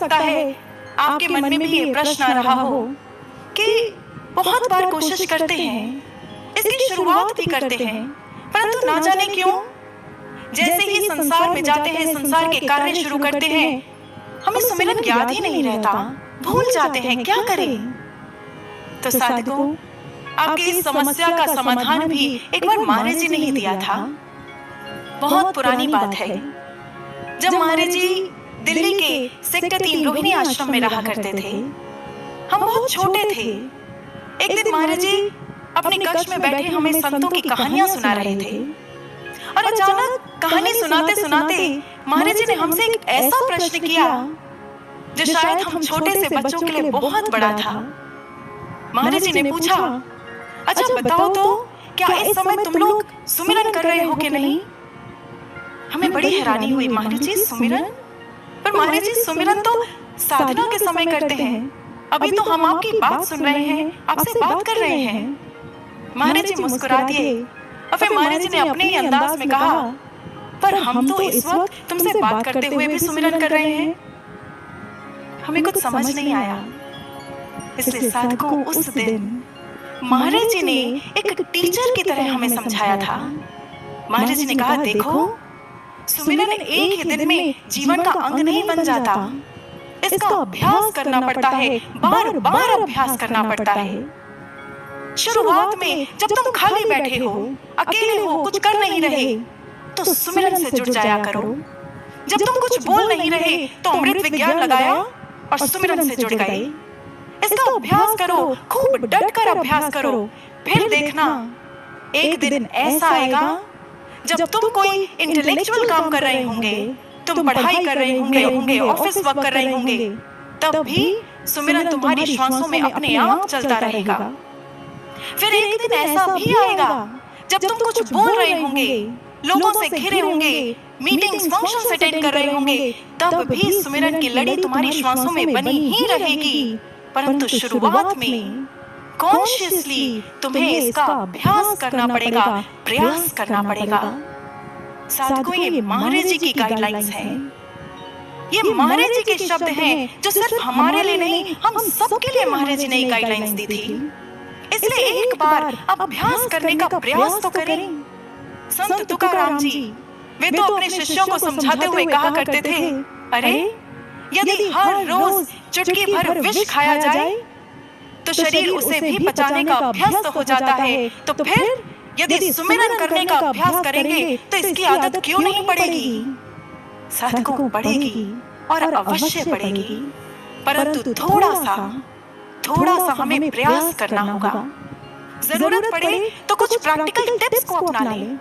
सकता है आपके मन में भी ये प्रश्न आ रहा हो कि बहुत बार कोशिश करते हैं, इसकी शुरुआत भी करते हैं, परंतु ना जाने क्यों जैसे ही संसार में जाते हैं, संसार के कार्य शुरू करते हैं, हमें सुमिरन याद ही नहीं रहता, भूल जाते हैं। क्या करें? तो साधकों, आपकी इस समस्या का समाधान भी एक बार महाराज जी ने ही दिया था। बहुत पुरानी बात है, जब महाराज जी दिल्ली के सेक्टर 3 रोहिणी आश्रम में रहा करते थे। हम बहुत छोटे थे। एक दिन महाराज जी अपने कक्ष में बैठे हमें संतों की कहानियां सुना रहे थे और अचानक कहानी सुनाते सुनाते महाराज जी ने हमसे एक ऐसा प्रश्न किया जो शायद हम छोटे से बच्चों के लिए बहुत बड़ा था। महाराज जी ने पूछा, अच्छा बताओ तो, क्या इस समय तुम लोग सुमिरन कर रहे हो कि नहीं? हमें बड़ी हैरानी हुई। महाराज जी सुमिरन? पर महाराज जी सुमिरन तो साधना के समय करते हैं, अभी तो हम आपकी बात सुन रहे हैं, आपसे बात कर रहे हैं। महाराज जी मुस्कुरा दिए और फिर महाराज जी ने अपने ही अंदाज में कहा, पर हम तो इस वक्त तुमसे बात करते हुए भी सुमिरन कर रहे हैं। हमें कुछ समझ नहीं आया। इसलिए साधकों, उस दिन महाराज जी ने एक टीचर की तरह हमें समझाया था। महाराज जी ने कहा, देखो सुमिरन एक ही दिन में जीवन का अंग नहीं बन जाता, इसका अभ्यास करना पड़ता है, बार बार अभ्यास करना पड़ता है। शुरुआत में जब तुम खाली बैठे हो, अकेले हो, कुछ कर नहीं रहे, तो सुमिरन से जुड़ जाया करो। जब तुम कुछ बोल नहीं रहे तो अमृत विज्ञान लगाया और सुमिरन से जुड़ गए। इसका अभ्यास करो, खूब डटकर अभ्यास करो, फिर देखना एक दिन ऐसा आएगा जब तुम कोई इंटेलेक्चुअल काम कर रहे होंगे, तुम पढ़ाई कर रहे होंगे, ऑफिस वर्क कर रहे होंगे, तब भी सुमिरन तुम्हारी श्वासों में अपने आप चलता रहेगा। फिर एक दिन ऐसा भी आएगा जब तुम कुछ बोल रहे होंगे, लोगों से घिरे होंगे, मीटिंग्स, फंक्शंस अटेंड कर रहे होंगे, तब भी सुमिरन की लड़ी तुम्हारी श्वासों में बनी ही रहेगी। परंतु शुरुआत में कॉन्शियसली तुम्हें इसका अभ्यास करना पड़ेगा, प्रयास करना पड़ेगा। साधकों, ये महाराज जी की गाइडलाइंस हैं। ये महाराज जी के शब्द हैं जो सिर्फ हमारे लिए नहीं, हम सबके लिए महाराज जी ने गाइडलाइंस दी थी। इसलिए एक बार अभ्यास करने का प्रयास तो करें। संत तुकाराम जी, वे तो अपने शिष्यों को समझाते हुए कहा करते थे, अरे यदि हर रोज चुटकी भर विष खाया जाए तो शरीर उसे भी पचाने का अभ्यस्त हो जाता है, तो फिर यदि सुमिरन करने का अभ्यास करेंगे तो इसकी आदत क्यों नहीं पड़ेगी? साधकों, पड़ेगी और अवश्य पड़ेगी, परंतु थोड़ा सा हमें प्रयास करना होगा। जरूरत पड़े तो कुछ प्रैक्टिकल टिप्स को अपना लें।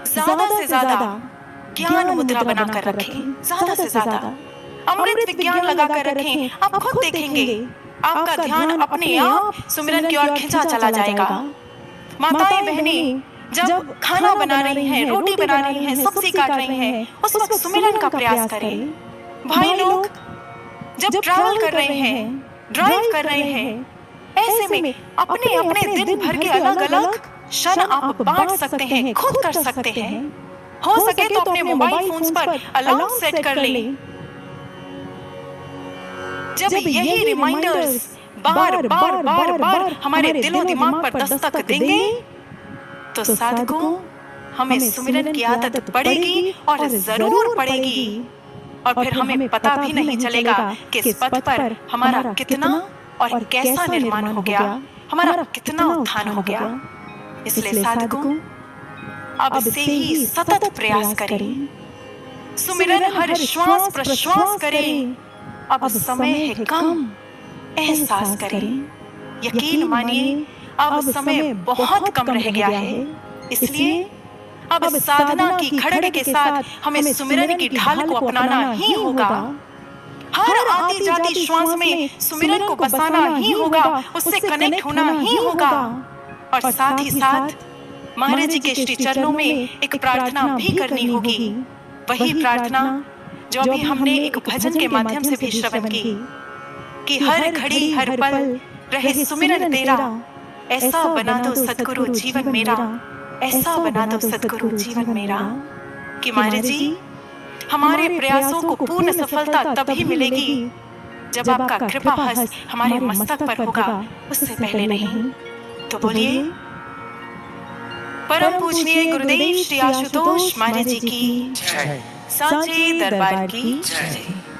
ज्यादा से ज्यादा ज्ञान मुद्रा बनाकर रखें, ज्यादा से ज्यादा अमृत विज्ञान लगाकर रखें। आप खुद देखेंगे आपका ध्यान अपने आप सुमिरन की ओर खिंचा चला जाएगा। माताएं बहनें जब खाना बना रही हैं, रोटी बना रही हैं, सब्जी काट रही हैं, उस वक्त सुमिरन का प्रयास करें। भाई लोग जब ट्रैवल कर रहे हैं, ड्राइव कर रहे हैं, ऐसे में अपने अपने दिन भर के अलग अलग क्षण आप बांट सकते हैं, खुद कर सकते हैं। हो सके तो अपने मोबाइल फोन्स पर अलार्म सेट कर लें। जब यही रिमाइंडर्स बार बार हमारे दिलो दिमाग पर दस्तक देंगे तो साधकों, हमें सुमिरन की आदत पड़ेगी और जरूर पड़ेगी। और फिर हमें पता भी नहीं चलेगा कि इस पथ पर हमारा कितना और कैसा निर्माण हो गया, हमारा कितना उत्थान हो गया। इसलिए साधकों, अब से ही सतत प्रयास करें, सुमिरन हर श्वास प्रश्वास करें। अब समय है कम, एहसास करें। यकीन मानिए, अब समय बहुत कम रह गया है। इसलिए अब साधना की खड़ग के साथ हमें सुमिरन की ढाल को अपनाना ही होगा। हर आती जाती श्वास में सुमिरन को बसाना ही होगा, उससे कनेक्ट होना ही होगा। और साथ ही साथ महाराज जी के श्री चरणों में एक प्रार्थना भी करनी होगी। वही प्रार्थना जो अभी हमने एक भजन के माध्यम से भी श्रवण की कि हर घड़ी हर पल रहे सुमिरन तेरा, ऐसा बना दो सद्गुरु जीवन मेरा, ऐसा बना दो सद्गुरु जीवन मेरा। कि महाराज जी हमारे प्रयासों को पूर्ण सफलता तभी मिलेगी जब आपका कृपा हस्त हमारे मस्तक पर होगा, उससे पहले नहीं। तो बोलिए, परम पूजनीय गुरुदेव श्री आशुतोष महाराज जी की, सांची दरबार की जय।